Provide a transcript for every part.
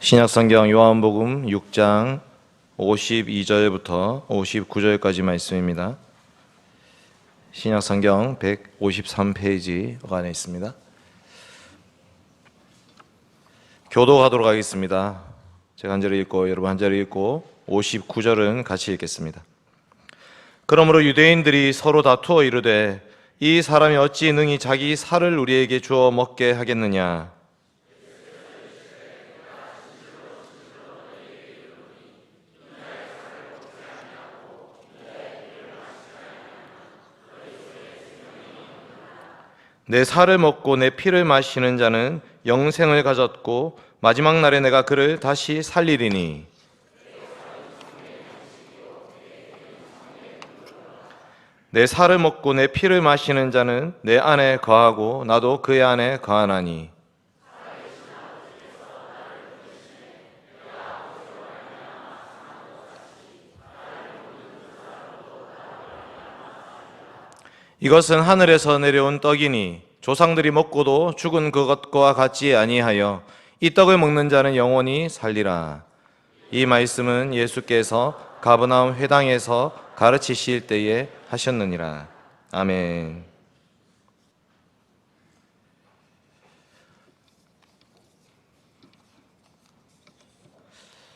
신약성경 요한복음 6장 52절부터 59절까지 말씀입니다. 신약성경 153페이지 안에 있습니다. 교도하도록 하겠습니다. 제가 한 절을 읽고 여러분 한 절을 읽고 59절은 같이 읽겠습니다. 그러므로 유대인들이 서로 다투어 이르되 이 사람이 어찌 능히 자기 살을 우리에게 주어 먹게 하겠느냐. 내 살을 먹고 내 피를 마시는 자는 영생을 가졌고 마지막 날에 내가 그를 다시 살리리니 내 살을 먹고 내 피를 마시는 자는 내 안에 거하고 나도 그의 안에 거하나니 이것은 하늘에서 내려온 떡이니 조상들이 먹고도 죽은 그것과 같지 아니하여 이 떡을 먹는 자는 영원히 살리라. 이 말씀은 예수께서 가버나움 회당에서 가르치실 때에 하셨느니라. 아멘.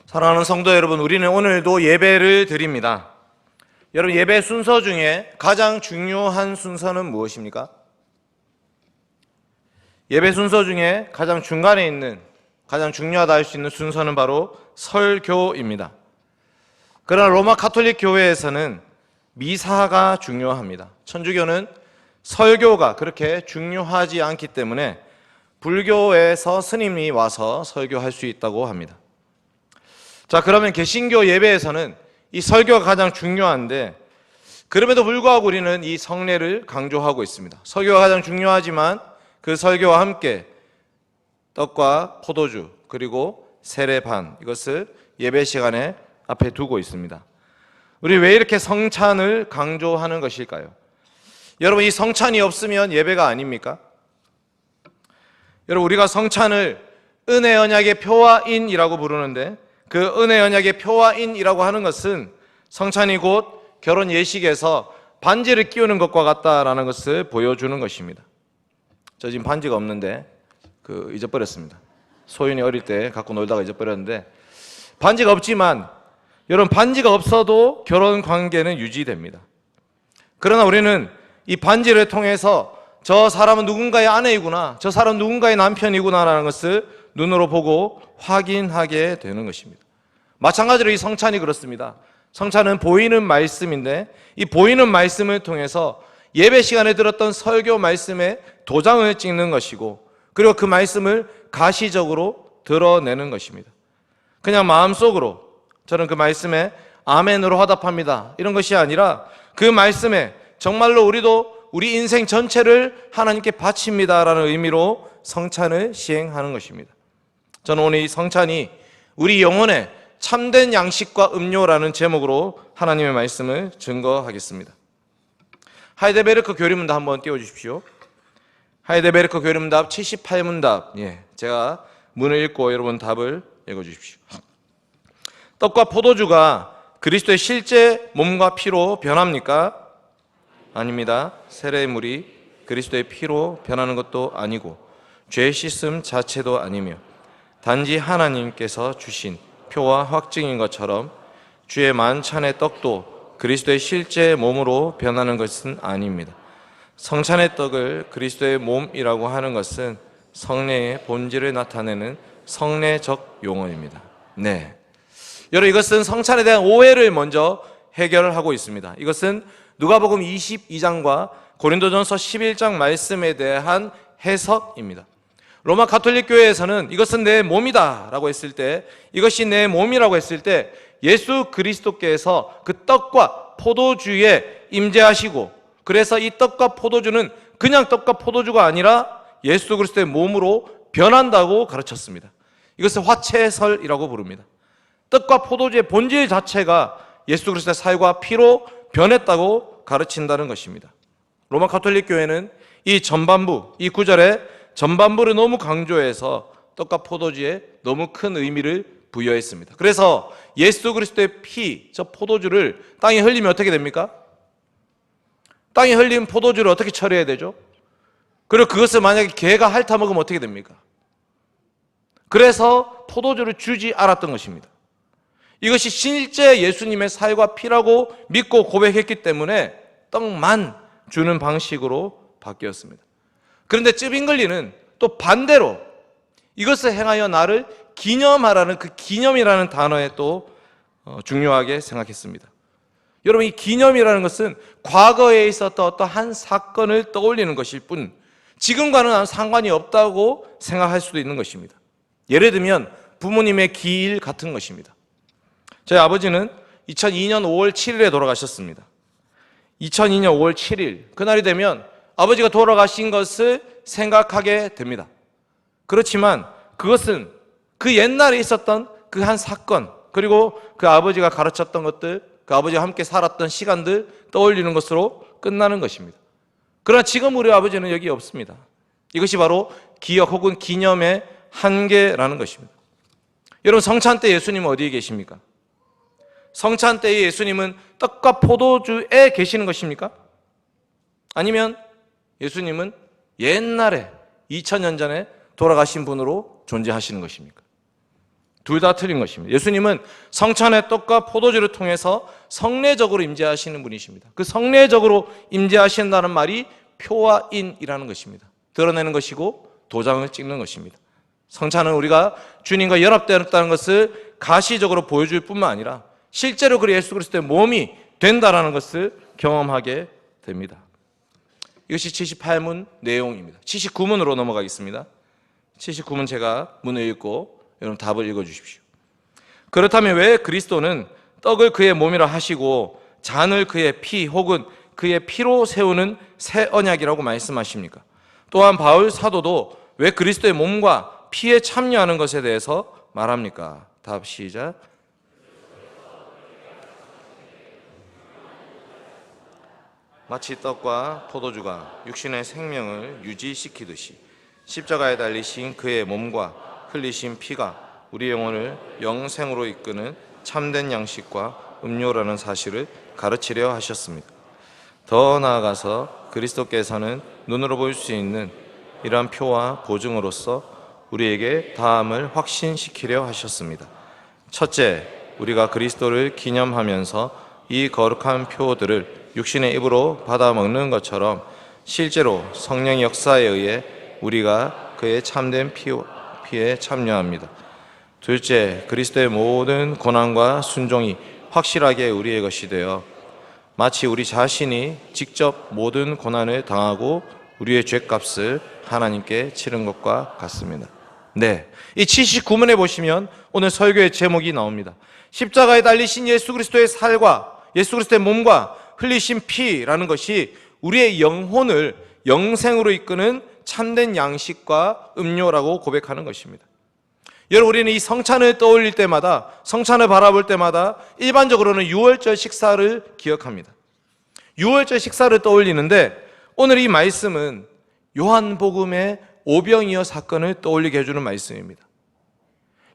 사랑하는 성도 여러분, 우리는 오늘도 예배를 드립니다. 여러분, 예배 순서 중에 가장 중요한 순서는 무엇입니까? 예배 순서 중에 가장 중간에 있는, 가장 중요하다 할 수 있는 순서는 바로 설교입니다. 그러나 로마 가톨릭 교회에서는 미사가 중요합니다. 천주교는 설교가 그렇게 중요하지 않기 때문에 불교에서 스님이 와서 설교할 수 있다고 합니다. 자, 그러면 개신교 예배에서는 이 설교가 가장 중요한데 그럼에도 불구하고 우리는 이 성례를 강조하고 있습니다. 설교가 가장 중요하지만 그 설교와 함께 떡과 포도주 그리고 세례반 이것을 예배 시간에 앞에 두고 있습니다. 우리 왜 이렇게 성찬을 강조하는 것일까요? 여러분, 이 성찬이 없으면 예배가 아닙니까? 여러분, 우리가 성찬을 은혜 언약의 표화인이라고 부르는데 그 은혜 언약의 표화인이라고 하는 것은 성찬이 곧 결혼 예식에서 반지를 끼우는 것과 같다라는 것을 보여주는 것입니다. 저 지금 반지가 없는데 잊어버렸습니다. 소윤이 어릴 때 갖고 놀다가 잊어버렸는데 반지가 없지만 여러분, 반지가 없어도 결혼 관계는 유지됩니다. 그러나 우리는 이 반지를 통해서 저 사람은 누군가의 아내이구나, 저 사람은 누군가의 남편이구나라는 것을 눈으로 보고 확인하게 되는 것입니다. 마찬가지로 이 성찬이 그렇습니다. 성찬은 보이는 말씀인데 이 보이는 말씀을 통해서 예배 시간에 들었던 설교 말씀에 도장을 찍는 것이고 그리고 그 말씀을 가시적으로 드러내는 것입니다. 그냥 마음속으로 저는 그 말씀에 아멘으로 화답합니다 이런 것이 아니라 그 말씀에 정말로 우리도 우리 인생 전체를 하나님께 바칩니다라는 의미로 성찬을 시행하는 것입니다. 저는 오늘 이 성찬이 우리 영혼의 참된 양식과 음료라는 제목으로 하나님의 말씀을 증거하겠습니다. 하이델베르크 교리문답 한번 띄워주십시오. 하이델베르크 교리문답 78문답. 제가 문을 읽고 여러분 답을 읽어주십시오. 떡과 포도주가 그리스도의 실제 몸과 피로 변합니까? 아닙니다. 세례물이 그리스도의 피로 변하는 것도 아니고 죄 씻음 자체도 아니며 단지 하나님께서 주신 표와 확증인 것처럼 주의 만찬의 떡도 그리스도의 실제 몸으로 변하는 것은 아닙니다. 성찬의 떡을 그리스도의 몸이라고 하는 것은 성례의 본질을 나타내는 성례적 용어입니다. 여러분, 이것은 성찬에 대한 오해를 먼저 해결하고 있습니다. 이것은 누가복음 22장과 고린도전서 11장 말씀에 대한 해석입니다. 로마 가톨릭 교회에서는 이것은 내 몸이다 라고 했을 때, 이것이 내 몸이라고 했을 때 예수 그리스도께서 그 떡과 포도주에 임재하시고 그래서 이 떡과 포도주는 그냥 떡과 포도주가 아니라 예수 그리스도의 몸으로 변한다고 가르쳤습니다. 이것을 화채설이라고 부릅니다. 떡과 포도주의 본질 자체가 예수 그리스도의 살과 피로 변했다고 가르친다는 것입니다. 로마 가톨릭 교회는 이 전반부, 이 구절에 전반부를 너무 강조해서 떡과 포도주에 너무 큰 의미를 부여했습니다. 그래서 예수 그리스도의 피, 저 포도주를 땅에 흘리면 어떻게 됩니까? 땅에 흘린 포도주를 어떻게 처리해야 되죠? 그리고 그것을 만약에 개가 핥아먹으면 어떻게 됩니까? 그래서 포도주를 주지 않았던 것입니다. 이것이 실제 예수님의 살과 피라고 믿고 고백했기 때문에 떡만 주는 방식으로 바뀌었습니다. 그런데 쯔빙글리는 또 반대로 이것을 행하여 나를 기념하라는 그 기념이라는 단어에 또 중요하게 생각했습니다. 여러분, 이 기념이라는 것은 과거에 있었던 어떠한 사건을 떠올리는 것일 뿐 지금과는 아무 상관이 없다고 생각할 수도 있는 것입니다. 예를 들면 부모님의 기일 같은 것입니다. 저희 아버지는 2002년 5월 7일에 돌아가셨습니다. 2002년 5월 7일 그날이 되면 아버지가 돌아가신 것을 생각하게 됩니다. 그렇지만 그것은 그 옛날에 있었던 그 한 사건, 그리고 그 아버지가 가르쳤던 것들, 그 아버지와 함께 살았던 시간들 떠올리는 것으로 끝나는 것입니다. 그러나 지금 우리 아버지는 여기 없습니다. 이것이 바로 기억 혹은 기념의 한계라는 것입니다. 여러분, 성찬 때 예수님은 어디에 계십니까? 성찬 때의 예수님은 떡과 포도주에 계시는 것입니까? 아니면 예수님은 옛날에 2000년 전에 돌아가신 분으로 존재하시는 것입니까? 둘 다 틀린 것입니다. 예수님은 성찬의 떡과 포도주를 통해서 성례적으로 임재하시는 분이십니다. 그 성례적으로 임재하신다는 말이 표와 인이라는 것입니다. 드러내는 것이고 도장을 찍는 것입니다. 성찬은 우리가 주님과 연합되었다는 것을 가시적으로 보여줄 뿐만 아니라 실제로 그 예수 그리스도의 몸이 된다라는 것을 경험하게 됩니다. 이것이 78문 내용입니다. 79문으로 넘어가겠습니다. 79문 제가 문을 읽고 여러분 답을 읽어주십시오. 그렇다면 왜 그리스도는 떡을 그의 몸이라 하시고 잔을 그의 피 혹은 그의 피로 세우는 새 언약이라고 말씀하십니까? 또한 바울 사도도 왜 그리스도의 몸과 피에 참여하는 것에 대해서 말합니까? 답 시작. 마치 떡과 포도주가 육신의 생명을 유지시키듯이 십자가에 달리신 그의 몸과 흘리신 피가 우리 영혼을 영생으로 이끄는 참된 양식과 음료라는 사실을 가르치려 하셨습니다. 더 나아가서 그리스도께서는 눈으로 볼 수 있는 이러한 표와 보증으로서 우리에게 다함을 확신시키려 하셨습니다. 첫째, 우리가 그리스도를 기념하면서 이 거룩한 표들을 육신의 입으로 받아 먹는 것처럼 실제로 성령의 역사에 의해 우리가 그의 참된 피에 참여합니다. 둘째, 그리스도의 모든 고난과 순종이 확실하게 우리의 것이 되어 마치 우리 자신이 직접 모든 고난을 당하고 우리의 죄값을 하나님께 치른 것과 같습니다. 네, 이 79문에 보시면 오늘 설교의 제목이 나옵니다. 십자가에 달리신 예수 그리스도의 살과 예수 그리스도의 몸과 흘리신 피라는 것이 우리의 영혼을 영생으로 이끄는 참된 양식과 음료라고 고백하는 것입니다. 여러분, 우리는 이 성찬을 떠올릴 때마다, 성찬을 바라볼 때마다 일반적으로는 유월절 식사를 기억합니다. 유월절 식사를 떠올리는데 오늘 이 말씀은 요한복음의 오병이어 사건을 떠올리게 해주는 말씀입니다.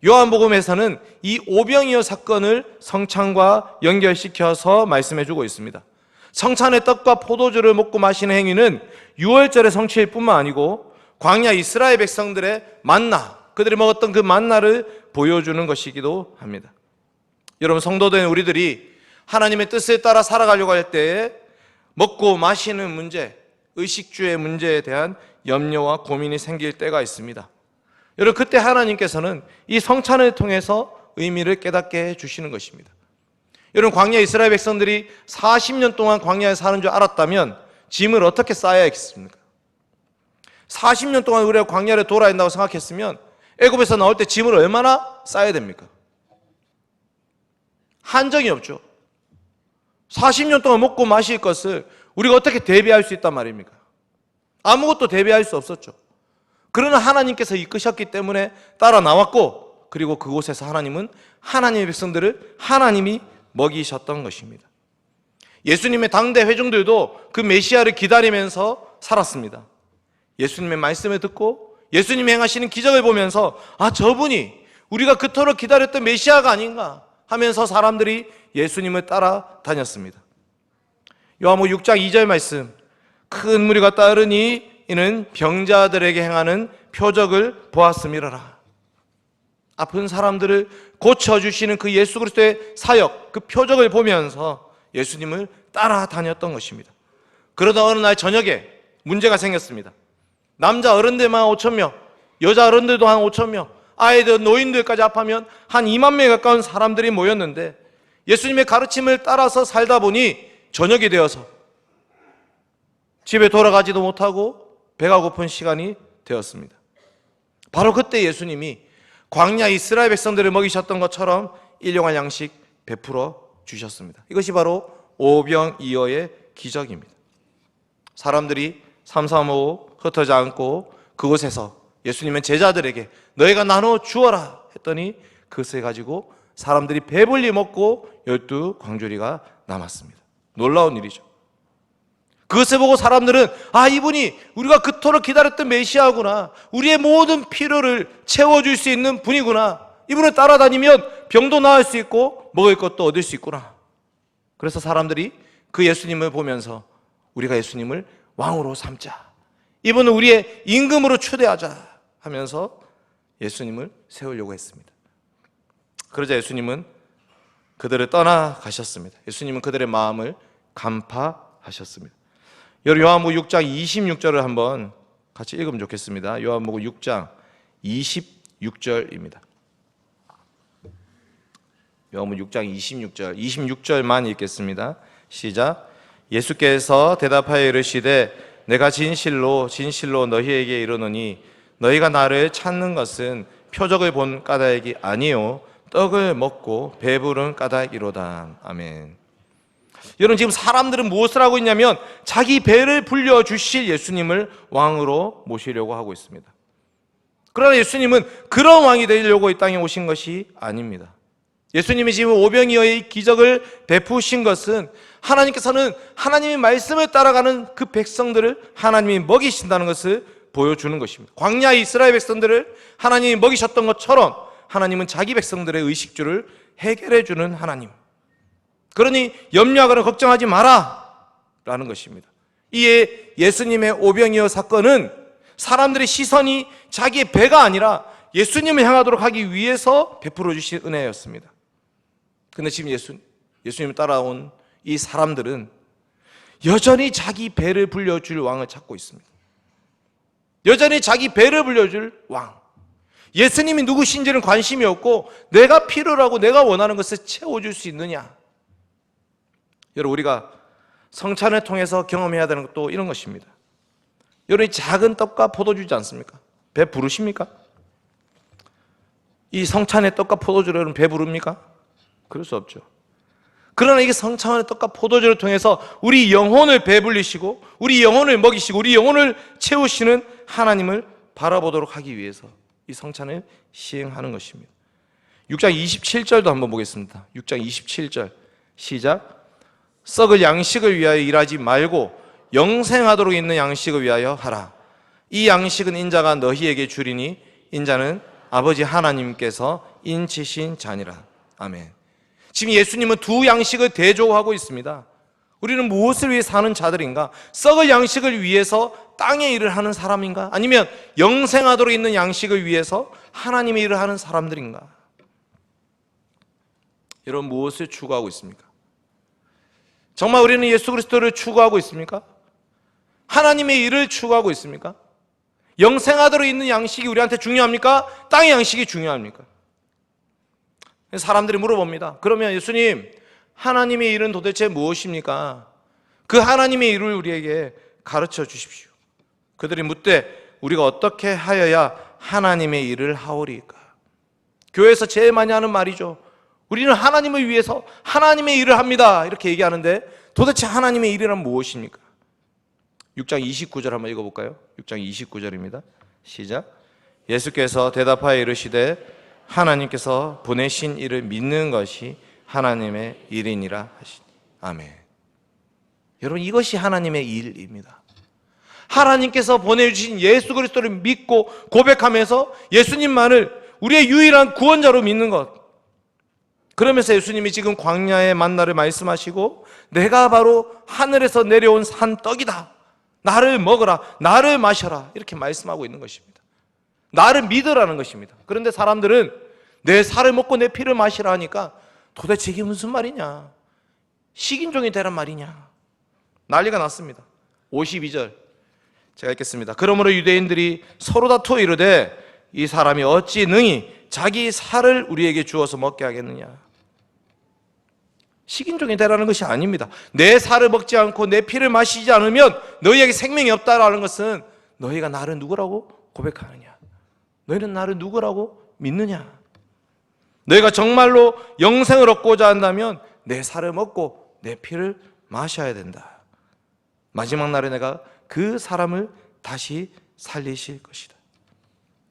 요한복음에서는 이 오병이어 사건을 성찬과 연결시켜서 말씀해주고 있습니다. 성찬의 떡과 포도주를 먹고 마시는 행위는 유월절의 성취일 뿐만 아니고 광야 이스라엘 백성들의 만나, 그들이 먹었던 그 만나를 보여주는 것이기도 합니다. 여러분, 성도된 우리들이 하나님의 뜻에 따라 살아가려고 할 때에 먹고 마시는 문제, 의식주의 문제에 대한 염려와 고민이 생길 때가 있습니다. 여러분, 그때 하나님께서는 이 성찬을 통해서 의미를 깨닫게 해주시는 것입니다. 여러분, 광야 이스라엘 백성들이 40년 동안 광야에 사는 줄 알았다면 짐을 어떻게 싸야 했겠습니까? 40년 동안 우리가 광야를 돌아야 한다고 생각했으면 애굽에서 나올 때 짐을 얼마나 싸야 됩니까? 한정이 없죠. 40년 동안 먹고 마실 것을 우리가 어떻게 대비할 수 있단 말입니까? 아무것도 대비할 수 없었죠. 그러나 하나님께서 이끄셨기 때문에 따라 나왔고, 그리고 그곳에서 하나님은 하나님의 백성들을 하나님이 먹이셨던 것입니다. 예수님의 당대 회중들도 그 메시아를 기다리면서 살았습니다. 예수님의 말씀을 듣고 예수님이 행하시는 기적을 보면서 저분이 우리가 그토록 기다렸던 메시아가 아닌가 하면서 사람들이 예수님을 따라다녔습니다. 요한복음 6장 2절 말씀, 큰 무리가 따르니 이는 병자들에게 행하는 표적을 보았음이로라. 아픈 사람들을 고쳐주시는 그 예수 그리스도의 사역, 그 표적을 보면서 예수님을 따라다녔던 것입니다. 그러다 어느 날 저녁에 문제가 생겼습니다. 남자 어른들만 5,000명, 여자 어른들도 한 5,000명, 아이들, 노인들까지 합하면 한 2만 명에 가까운 사람들이 모였는데 예수님의 가르침을 따라서 살다 보니 저녁이 되어서 집에 돌아가지도 못하고 배가 고픈 시간이 되었습니다. 바로 그때 예수님이 광야 이스라엘 백성들을 먹이셨던 것처럼 일용할 양식 베풀어 주셨습니다. 이것이 바로 오병이어의 기적입니다. 사람들이 삼삼오오 흩어져 앉고 그곳에서 예수님은 제자들에게 너희가 나눠 주어라 했더니 그것을 가지고 사람들이 배불리 먹고 12광주리가 남았습니다. 놀라운 일이죠. 그것을 보고 사람들은 이분이 우리가 그토록 기다렸던 메시아구나, 우리의 모든 필요를 채워줄 수 있는 분이구나, 이분을 따라다니면 병도 나을 수 있고 먹을 것도 얻을 수 있구나. 그래서 사람들이 그 예수님을 보면서 우리가 예수님을 왕으로 삼자, 이분은 우리의 임금으로 추대하자 하면서 예수님을 세우려고 했습니다. 그러자 예수님은 그들을 떠나가셨습니다. 예수님은 그들의 마음을 간파하셨습니다. 요한복음 6장 26절을 한번 같이 읽으면 좋겠습니다. 요한복음 6장 26절입니다. 요한복음 6장 26절, 26절만 읽겠습니다. 시작. 예수께서 대답하여 이르시되 내가 진실로 진실로 너희에게 이르노니 너희가 나를 찾는 것은 표적을 본 까닭이 아니요 떡을 먹고 배부른 까닭이로다. 아멘. 여러분, 지금 사람들은 무엇을 하고 있냐면 자기 배를 불려주실 예수님을 왕으로 모시려고 하고 있습니다. 그러나 예수님은 그런 왕이 되려고 이 땅에 오신 것이 아닙니다. 예수님이 지금 오병이어의 기적을 베푸신 것은 하나님께서는 하나님의 말씀을 따라가는 그 백성들을 하나님이 먹이신다는 것을 보여주는 것입니다. 광야 이스라엘 백성들을 하나님이 먹이셨던 것처럼 하나님은 자기 백성들의 의식주를 해결해 주는 하나님. 그러니 염려하거나 걱정하지 마라 라는 것입니다. 이에 예수님의 오병이어 사건은 사람들의 시선이 자기의 배가 아니라 예수님을 향하도록 하기 위해서 베풀어 주신 은혜였습니다. 근데 지금 예수님을 따라온 이 사람들은 여전히 자기 배를 불려줄 왕을 찾고 있습니다. 여전히 자기 배를 불려줄 왕, 예수님이 누구신지는 관심이 없고 내가 필요로 하고 내가 원하는 것을 채워줄 수 있느냐. 여러분, 우리가 성찬을 통해서 경험해야 되는 것도 이런 것입니다. 여러분이 작은 떡과 포도주지 않습니까? 배 부르십니까? 이 성찬의 떡과 포도주로 여러분 배 부릅니까? 그럴 수 없죠. 그러나 이게 성찬의 떡과 포도주를 통해서 우리 영혼을 배불리시고 우리 영혼을 먹이시고 우리 영혼을 채우시는 하나님을 바라보도록 하기 위해서 이 성찬을 시행하는 것입니다. 6장 27절도 한번 보겠습니다. 6장 27절 시작. 썩을 양식을 위하여 일하지 말고 영생하도록 있는 양식을 위하여 하라. 이 양식은 인자가 너희에게 주리니 인자는 아버지 하나님께서 인치신 자니라. 아멘. 지금 예수님은 두 양식을 대조하고 있습니다. 우리는 무엇을 위해 사는 자들인가? 썩을 양식을 위해서 땅의 일을 하는 사람인가? 아니면 영생하도록 있는 양식을 위해서 하나님의 일을 하는 사람들인가? 여러분, 무엇을 추구하고 있습니까? 정말 우리는 예수 그리스도를 추구하고 있습니까? 하나님의 일을 추구하고 있습니까? 영생하도록 있는 양식이 우리한테 중요합니까? 땅의 양식이 중요합니까? 사람들이 물어봅니다. 그러면 예수님, 하나님의 일은 도대체 무엇입니까? 그 하나님의 일을 우리에게 가르쳐 주십시오. 그들이 묻되 우리가 어떻게 하여야 하나님의 일을 하오리까? 교회에서 제일 많이 하는 말이죠. 우리는 하나님을 위해서 하나님의 일을 합니다, 이렇게 얘기하는데 도대체 하나님의 일이란 무엇입니까? 6장 29절 한번 읽어볼까요? 6장 29절입니다. 시작. 예수께서 대답하여 이르시되 하나님께서 보내신 일을 믿는 것이 하나님의 일이니라 하시니. 아멘. 여러분, 이것이 하나님의 일입니다. 하나님께서 보내주신 예수 그리스도를 믿고 고백하면서 예수님만을 우리의 유일한 구원자로 믿는 것. 그러면서 예수님이 지금 광야의 만나를 말씀하시고 내가 바로 하늘에서 내려온 산떡이다. 나를 먹어라. 나를 마셔라. 이렇게 말씀하고 있는 것입니다. 나를 믿으라는 것입니다. 그런데 사람들은 내 살을 먹고 내 피를 마시라 하니까 도대체 이게 무슨 말이냐? 식인종이 되란 말이냐? 난리가 났습니다. 52절 제가 읽겠습니다. 그러므로 유대인들이 서로 다투어 이르되 이 사람이 어찌 능히 자기 살을 우리에게 주어서 먹게 하겠느냐? 식인종이 되라는 것이 아닙니다. 내 살을 먹지 않고 내 피를 마시지 않으면 너희에게 생명이 없다라는 것은 너희가 나를 누구라고 고백하느냐? 너희는 나를 누구라고 믿느냐? 너희가 정말로 영생을 얻고자 한다면 내 살을 먹고 내 피를 마셔야 된다. 마지막 날에 내가 그 사람을 다시 살리실 것이다.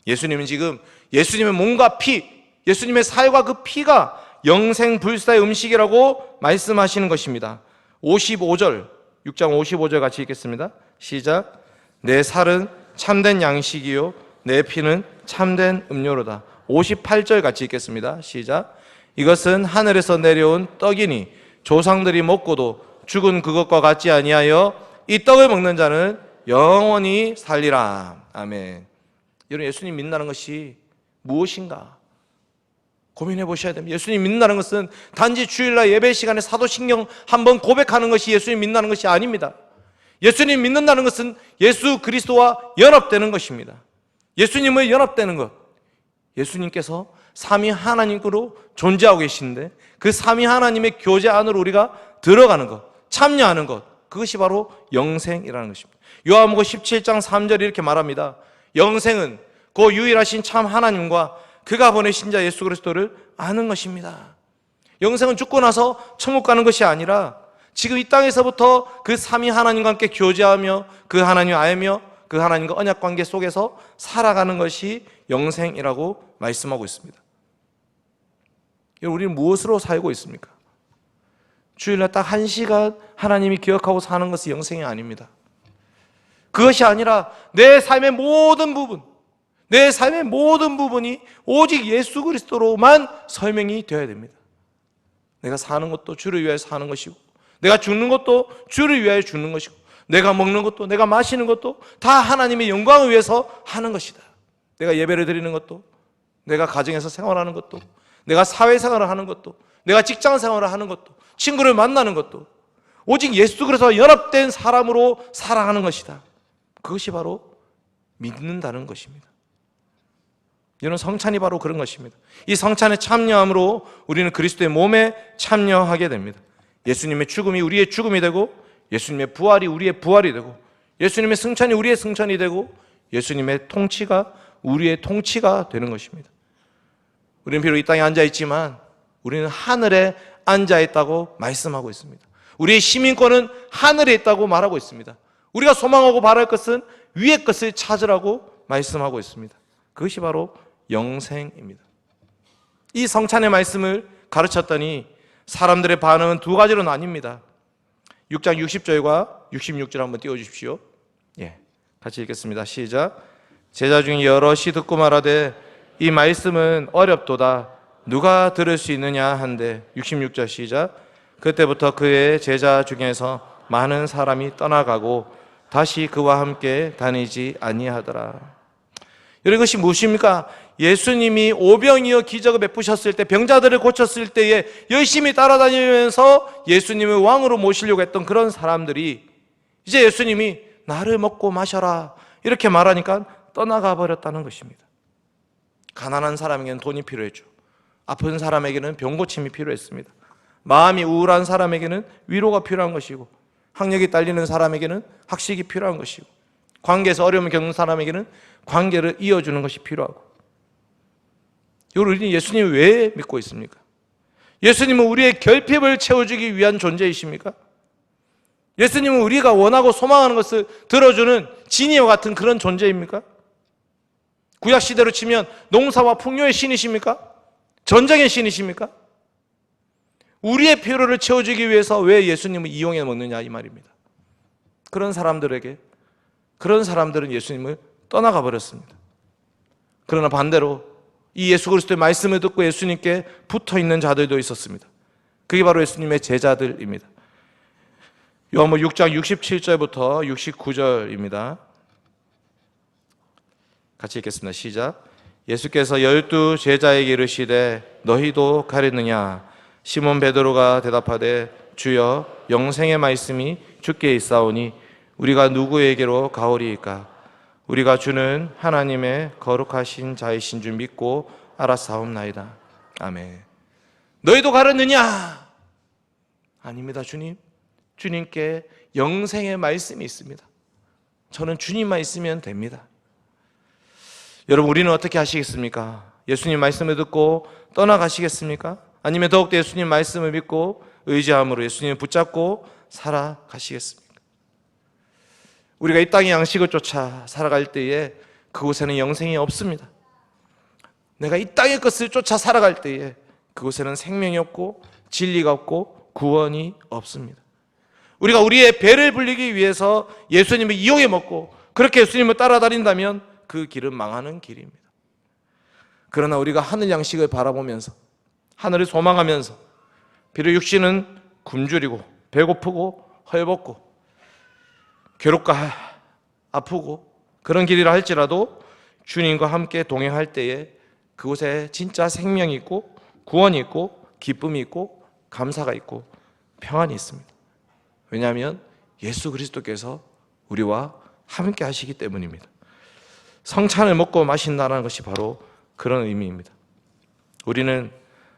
예수님은 지금 예수님의 몸과 피, 예수님의 살과 그 피가 영생불사의 음식이라고 말씀하시는 것입니다. 55절, 6장 55절 같이 읽겠습니다. 시작. 내 살은 참된 양식이요 내 피는 참된 음료로다. 58절 같이 읽겠습니다. 시작. 이것은 하늘에서 내려온 떡이니 조상들이 먹고도 죽은 그것과 같지 아니하여 이 떡을 먹는 자는 영원히 살리라. 아멘. 여러분, 예수님 믿는다는 것이 무엇인가 고민해 보셔야 됩니다. 예수님 믿는다는 것은 단지 주일날 예배 시간에 사도신경 한번 고백하는 것이 예수님 믿는다는 것이 아닙니다. 예수님 믿는다는 것은 예수 그리스도와 연합되는 것입니다. 예수님을 연합되는 것. 예수님께서 삼위 하나님으로 존재하고 계시는데 그 삼위 하나님의 교제 안으로 우리가 들어가는 것, 참여하는 것, 그것이 바로 영생이라는 것입니다. 요한복음 17장 3절이 이렇게 말합니다. 영생은 그 유일하신 참 하나님과 그가 보내신 자 예수 그리스도를 아는 것입니다. 영생은 죽고 나서 천국 가는 것이 아니라 지금 이 땅에서부터 그 삼위 하나님과 함께 교제하며 그 하나님을 알며 그 하나님과 언약 관계 속에서 살아가는 것이 영생이라고 말씀하고 있습니다. 우리는 무엇으로 살고 있습니까? 주일날 딱 1시간 하나님이 기억하고 사는 것은 영생이 아닙니다. 그것이 아니라 내 삶의 모든 부분, 내 삶의 모든 부분이 오직 예수 그리스도로만 설명이 되어야 됩니다. 내가 사는 것도 주를 위하여 사는 것이고, 내가 죽는 것도 주를 위하여 죽는 것이고, 내가 먹는 것도 내가 마시는 것도 다 하나님의 영광을 위해서 하는 것이다. 내가 예배를 드리는 것도, 내가 가정에서 생활하는 것도, 내가 사회생활을 하는 것도, 내가 직장생활을 하는 것도, 친구를 만나는 것도 오직 예수 그리스도와 연합된 사람으로 살아가는 것이다. 그것이 바로 믿는다는 것입니다. 이런 성찬이 바로 그런 것입니다. 이 성찬에 참여함으로 우리는 그리스도의 몸에 참여하게 됩니다. 예수님의 죽음이 우리의 죽음이 되고, 예수님의 부활이 우리의 부활이 되고, 예수님의 승천이 우리의 승천이 되고, 예수님의 통치가 우리의 통치가 되는 것입니다. 우리는 비록 이 땅에 앉아있지만 우리는 하늘에 앉아있다고 말씀하고 있습니다. 우리의 시민권은 하늘에 있다고 말하고 있습니다. 우리가 소망하고 바랄 것은 위의 것을 찾으라고 말씀하고 있습니다. 그것이 바로 영생입니다. 이 성찬의 말씀을 가르쳤더니 사람들의 반응은 두 가지로 나뉩니다. 6장 60절과 66절 한번 띄워주십시오. 같이 읽겠습니다. 시작. 제자 중에 여럿이 듣고 말하되 이 말씀은 어렵도다. 누가 들을 수 있느냐 한데 66절 시작. 그때부터 그의 제자 중에서 많은 사람이 떠나가고 다시 그와 함께 다니지 아니하더라. 여러분, 이것이 무엇입니까? 예수님이 오병이어 기적을 베푸셨을 때, 병자들을 고쳤을 때에 열심히 따라다니면서 예수님을 왕으로 모시려고 했던 그런 사람들이 이제 예수님이 나를 먹고 마셔라 이렇게 말하니까 떠나가 버렸다는 것입니다. 가난한 사람에게는 돈이 필요했죠. 아픈 사람에게는 병고침이 필요했습니다. 마음이 우울한 사람에게는 위로가 필요한 것이고, 학력이 딸리는 사람에게는 학식이 필요한 것이고, 관계에서 어려움을 겪는 사람에게는 관계를 이어주는 것이 필요하고. 우리는 예수님을 왜 믿고 있습니까? 예수님은 우리의 결핍을 채워주기 위한 존재이십니까? 예수님은 우리가 원하고 소망하는 것을 들어주는 지니와 같은 그런 존재입니까? 구약시대로 치면 농사와 풍요의 신이십니까? 전쟁의 신이십니까? 우리의 필요를 채워주기 위해서 왜 예수님을 이용해 먹느냐 이 말입니다. 그런 사람들에게, 그런 사람들은 예수님을 떠나가 버렸습니다. 그러나 반대로 이 예수 그리스도의 말씀을 듣고 예수님께 붙어있는 자들도 있었습니다. 그게 바로 예수님의 제자들입니다. 요한복음 6장 67절부터 69절입니다. 같이 읽겠습니다. 시작. 예수께서 12 제자에게 이르시되 너희도 가렸느냐? 시몬 베드로가 대답하되 주여 영생의 말씀이 주께 있사오니 우리가 누구에게로 가오리이까? 우리가 주는 하나님의 거룩하신 자이신 줄 믿고 알았사옵나이다. 아멘. 너희도 가렸느냐? 아닙니다, 주님. 주님께 영생의 말씀이 있습니다. 저는 주님만 있으면 됩니다. 여러분, 우리는 어떻게 하시겠습니까? 예수님 말씀을 듣고 떠나가시겠습니까? 아니면 더욱더 예수님 말씀을 믿고 의지함으로 예수님을 붙잡고 살아가시겠습니까? 우리가 이 땅의 양식을 쫓아 살아갈 때에 그곳에는 영생이 없습니다. 내가 이 땅의 것을 쫓아 살아갈 때에 그곳에는 생명이 없고 진리가 없고 구원이 없습니다. 우리가 우리의 배를 불리기 위해서 예수님을 이용해 먹고 그렇게 예수님을 따라다닌다면 그 길은 망하는 길입니다. 그러나 우리가 하늘 양식을 바라보면서 하늘을 소망하면서 비록 육신은 굶주리고 배고프고 헐벗고 괴롭고 아프고 그런 길이라 할지라도 주님과 함께 동행할 때에 그곳에 진짜 생명이 있고 구원이 있고 기쁨이 있고 감사가 있고 평안이 있습니다. 왜냐하면 예수 그리스도께서 우리와 함께 하시기 때문입니다. 성찬을 먹고 마신다는 것이 바로 그런 의미입니다. 우리는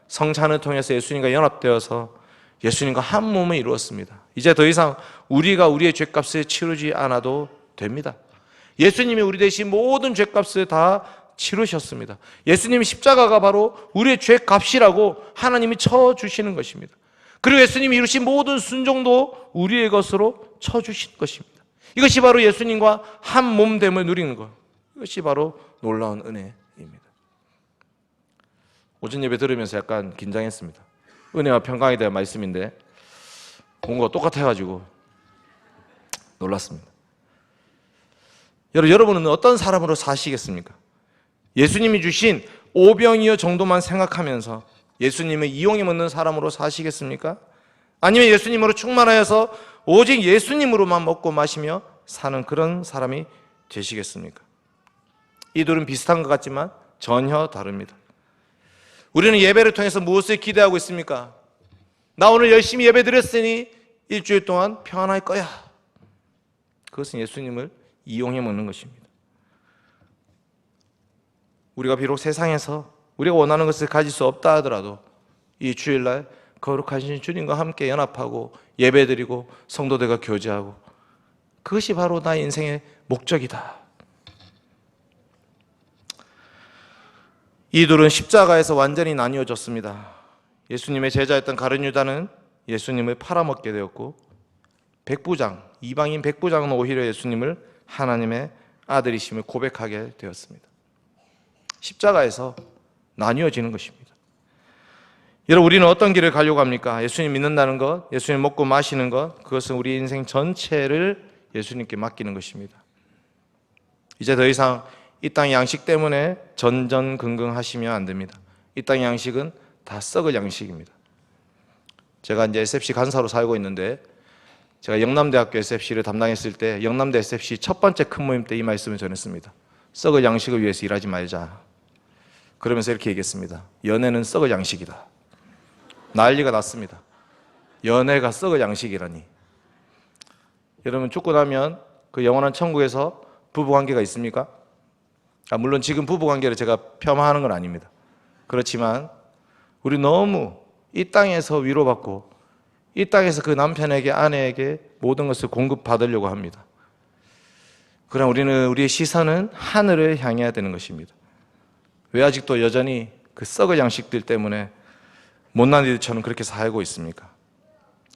성찬을 통해서 예수님과 연합되어서 예수님과 한 몸을 이루었습니다. 이제 더 이상 우리가 우리의 죄값을 치르지 않아도 됩니다. 예수님이 우리 대신 모든 죄값을 다 치르셨습니다. 예수님의 십자가가 바로 우리의 죄값이라고 하나님이 쳐주시는 것입니다. 그리고 예수님이 이루신 모든 순종도 우리의 것으로 쳐주신 것입니다. 이것이 바로 예수님과 한 몸됨을 누리는 것, 이것이 바로 놀라운 은혜입니다. 오전 예배 들으면서 약간 긴장했습니다. 은혜와 평강에 대한 말씀인데 뭔가 똑같아가지고 놀랐습니다. 여러분은 어떤 사람으로 사시겠습니까? 예수님이 주신 오병이어 정도만 생각하면서 예수님을 이용해 먹는 사람으로 사시겠습니까? 아니면 예수님으로 충만하여서 오직 예수님으로만 먹고 마시며 사는 그런 사람이 되시겠습니까? 이 둘은 비슷한 것 같지만 전혀 다릅니다. 우리는 예배를 통해서 무엇을 기대하고 있습니까? 나 오늘 열심히 예배 드렸으니 일주일 동안 평안할 거야. 그것은 예수님을 이용해 먹는 것입니다. 우리가 비록 세상에서 우리가 원하는 것을 가질 수 없다 하더라도 이 주일날 거룩하신 주님과 함께 연합하고 예배드리고 성도들과 교제하고 그것이 바로 나의 인생의 목적이다. 이 둘은 십자가에서 완전히 나뉘어졌습니다. 예수님의 제자였던 가룟 유다는 예수님을 팔아먹게 되었고 백부장, 이방인 백부장은 오히려 예수님을 하나님의 아들이심을 고백하게 되었습니다. 십자가에서 나뉘어지는 것입니다. 여러분, 우리는 어떤 길을 가려고 합니까? 예수님 믿는다는 것, 예수님 먹고 마시는 것, 그것은 우리 인생 전체를 예수님께 맡기는 것입니다. 이제 더 이상 이 땅의 양식 때문에 전전긍긍 하시면 안 됩니다. 이 땅의 양식은 다 썩을 양식입니다. 제가 이제 SFC 간사로 살고 있는데 제가 영남대학교 SFC를 담당했을 때 영남대 SFC 첫 번째 큰 모임 때 이 말씀을 전했습니다. 썩을 양식을 위해서 일하지 말자. 그러면서 이렇게 얘기했습니다. 연애는 썩을 양식이다. 난리가 났습니다. 연애가 썩을 양식이라니. 여러분, 죽고 나면 그 영원한 천국에서 부부관계가 있습니까? 물론 지금 부부관계를 제가 폄하하는 건 아닙니다. 그렇지만 우리 너무 이 땅에서 위로받고 이 땅에서 그 남편에게 아내에게 모든 것을 공급받으려고 합니다. 그러나 우리는 우리의 시선은 하늘을 향해야 되는 것입니다. 왜 아직도 여전히 그 썩을 양식들 때문에 못난 이들처럼 그렇게 살고 있습니까?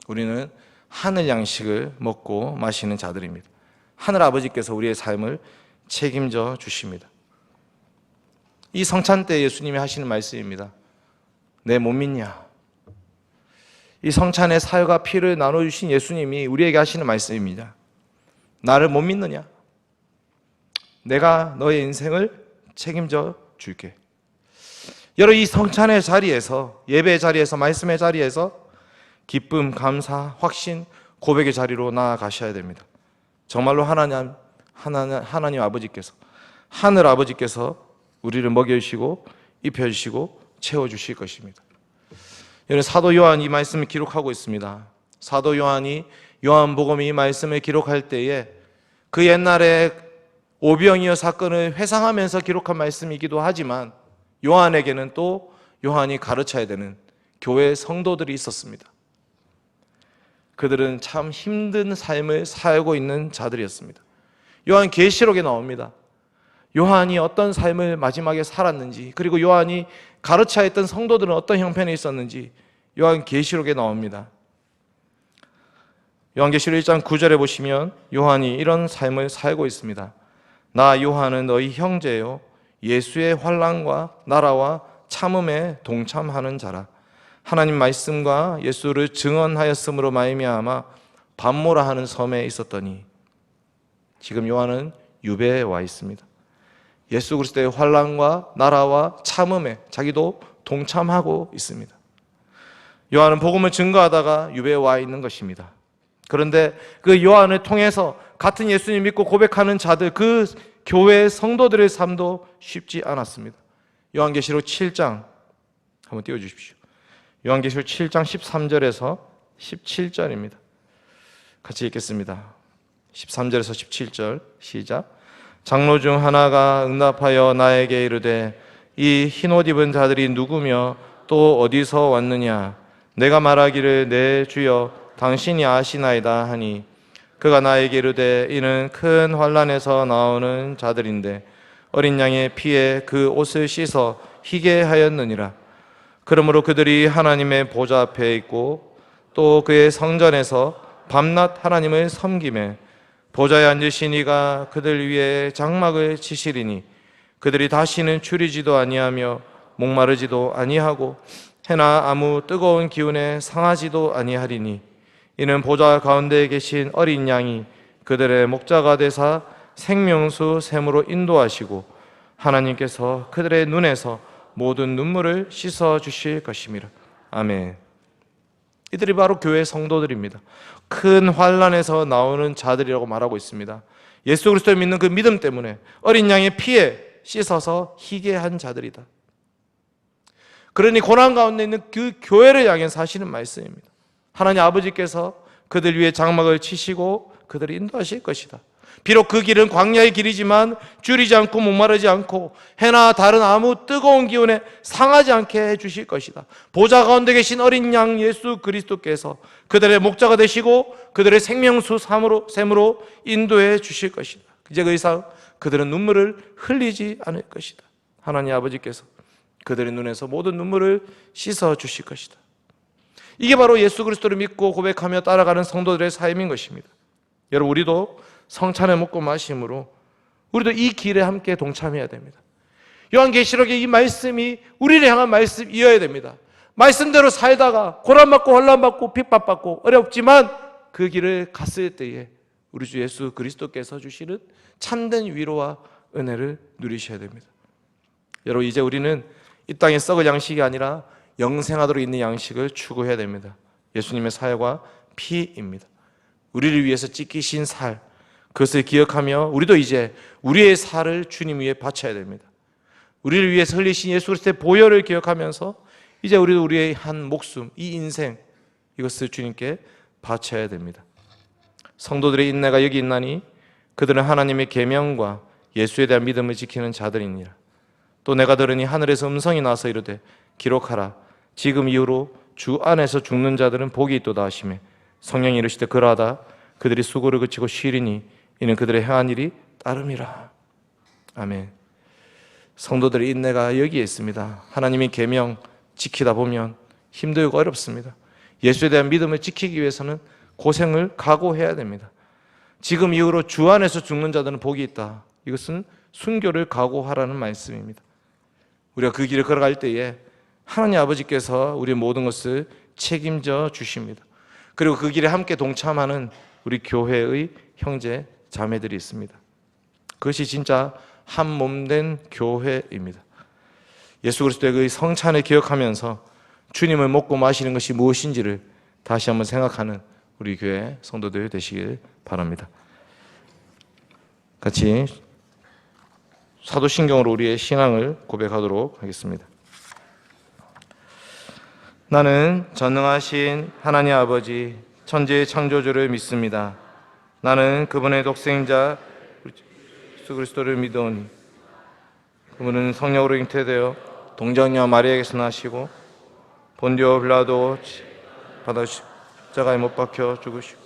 우리는 하늘 양식을 먹고 마시는 자들입니다. 하늘 아버지께서 우리의 삶을 책임져 주십니다. 이 성찬 때 예수님이 하시는 말씀입니다. 내 못 믿냐? 이 성찬의 살과 피를 나눠주신 예수님이 우리에게 하시는 말씀입니다. 나를 못 믿느냐? 내가 너의 인생을 책임져 줄게. 여러분, 이 성찬의 자리에서, 예배의 자리에서, 말씀의 자리에서 기쁨, 감사, 확신, 고백의 자리로 나아가셔야 됩니다. 정말로 하나님 아버지께서, 하늘 아버지께서 우리를 먹여주시고 입혀주시고 채워주실 것입니다. 여러분, 사도 요한이 이 말씀을 기록하고 있습니다. 사도 요한이 요한복음이 이 말씀을 기록할 때에 그 옛날에 오병이어 사건을 회상하면서 기록한 말씀이기도 하지만 요한에게는 또 요한이 가르쳐야 되는 교회 성도들이 있었습니다. 그들은 참 힘든 삶을 살고 있는 자들이었습니다. 요한 계시록에 나옵니다. 요한이 어떤 삶을 마지막에 살았는지, 그리고 요한이 가르쳐야 했던 성도들은 어떤 형편에 있었는지 요한 계시록에 나옵니다. 요한계시록 1장 9절에 보시면 요한이 이런 삶을 살고 있습니다. 나 요한은 너희 형제요 예수의 환난과 나라와 참음에 동참하는 자라. 하나님 말씀과 예수를 증언하였으므로 말미암아 밤모라 하는 섬에 있었더니. 지금 요한은 유배에 와 있습니다. 예수 그리스도의 환난과 나라와 참음에 자기도 동참하고 있습니다. 요한은 복음을 증거하다가 유배에 와 있는 것입니다. 그런데 그 요한을 통해서 같은 예수님 믿고 고백하는 자들, 그 교회의 성도들의 삶도 쉽지 않았습니다. 요한계시록 7장 한번 띄워주십시오. 요한계시록 7장 13절에서 17절입니다. 같이 읽겠습니다. 13절에서 17절 시작. 장로 중 하나가 응답하여 나에게 이르되 이 흰옷 입은 자들이 누구며 또 어디서 왔느냐? 내가 말하기를 내 주여 당신이 아시나이다 하니 그가 나에게 이르되 이는 큰 환난에서 나오는 자들인데 어린 양의 피에 그 옷을 씻어 희게 하였느니라. 그러므로 그들이 하나님의 보좌 앞에 있고 또 그의 성전에서 밤낮 하나님을 섬기매 보좌에 앉으신 이가 그들 위에 장막을 치시리니 그들이 다시는 추리지도 아니하며 목마르지도 아니하고 해나 아무 뜨거운 기운에 상하지도 아니하리니 이는 보좌 가운데에 계신 어린 양이 그들의 목자가 되사 생명수 샘으로 인도하시고 하나님께서 그들의 눈에서 모든 눈물을 씻어 주실 것임이라. 아멘. 이들이 바로 교회 성도들입니다. 큰 환난에서 나오는 자들이라고 말하고 있습니다. 예수 그리스도를 믿는 그 믿음 때문에 어린 양의 피에 씻어서 희게 한 자들이다. 그러니 고난 가운데 있는 그 교회를 향해서 하시는 말씀입니다. 하나님 아버지께서 그들 위에 장막을 치시고 그들을 인도하실 것이다. 비록 그 길은 광야의 길이지만 줄이지 않고 목마르지 않고 해나 다른 아무 뜨거운 기운에 상하지 않게 해주실 것이다. 보좌 가운데 계신 어린 양 예수 그리스도께서 그들의 목자가 되시고 그들의 생명수 샘으로 인도해 주실 것이다. 이제 그 이상 그들은 눈물을 흘리지 않을 것이다. 하나님 아버지께서 그들의 눈에서 모든 눈물을 씻어 주실 것이다. 이게 바로 예수 그리스도를 믿고 고백하며 따라가는 성도들의 삶인 것입니다. 여러분, 우리도 성찬을 먹고 마심으로 우리도 이 길에 함께 동참해야 됩니다. 요한계시록의 이 말씀이 우리를 향한 말씀이어야 됩니다. 말씀대로 살다가 고난받고 혼란받고 핍박받고 어렵지만 그 길을 갔을 때에 우리 주 예수 그리스도께서 주시는 참된 위로와 은혜를 누리셔야 됩니다. 여러분, 이제 우리는 이 땅에 썩을 양식이 아니라 영생하도록 있는 양식을 추구해야 됩니다. 예수님의 살과 피입니다. 우리를 위해서 찢기신 살, 그것을 기억하며 우리도 이제 우리의 살을 주님 위에 바쳐야 됩니다. 우리를 위해서 흘리신 예수 그리스도의 보혈을 기억하면서 이제 우리도 우리의 한 목숨, 이 인생, 이것을 주님께 바쳐야 됩니다. 성도들의 인내가 여기 있나니 그들은 하나님의 계명과 예수에 대한 믿음을 지키는 자들이니라. 또 내가 들으니 하늘에서 음성이 나서 이르되 기록하라. 지금 이후로 주 안에서 죽는 자들은 복이 있도다 하시매 성령이 이르시되 그러하다 그들이 수고를 그치고 쉬리니 이는 그들의 행한 일이 따름이라. 아멘. 성도들의 인내가 여기에 있습니다. 하나님의 계명 지키다 보면 힘들고 어렵습니다. 예수에 대한 믿음을 지키기 위해서는 고생을 각오해야 됩니다. 지금 이후로 주 안에서 죽는 자들은 복이 있다. 이것은 순교를 각오하라는 말씀입니다. 우리가 그 길을 걸어갈 때에 하나님 아버지께서 우리의 모든 것을 책임져 주십니다. 그리고 그 길에 함께 동참하는 우리 교회의 형제 자매들이 있습니다. 그것이 진짜 한 몸 된 교회입니다. 예수 그리스도의 그 성찬을 기억하면서 주님을 먹고 마시는 것이 무엇인지를 다시 한번 생각하는 우리 교회 성도들 되시길 바랍니다. 같이 사도신경으로 우리의 신앙을 고백하도록 하겠습니다. 나는 전능하신 하나님 아버지 천지의 창조주를 믿습니다. 나는 그분의 독생자 예수 그리스도를 믿으오니 그분은 성령으로 잉태되어 동정녀 마리아에게서 나시고 본디오 빌라도 받아주시고 십자가에 못 박혀 죽으시고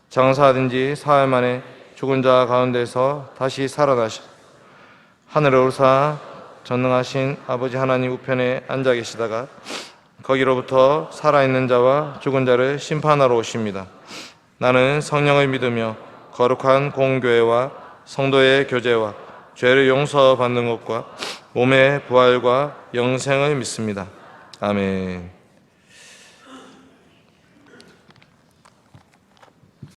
장사하던 지 사흘 만에 죽은 자 가운데서 다시 살아나시고 하늘에 오르사 전능하신 아버지 하나님 우편에 앉아 계시다가 거기로부터 살아있는 자와 죽은 자를 심판하러 오십니다. 나는 성령을 믿으며 거룩한 공교회와 성도의 교제와 죄를 용서받는 것과 몸의 부활과 영생을 믿습니다. 아멘.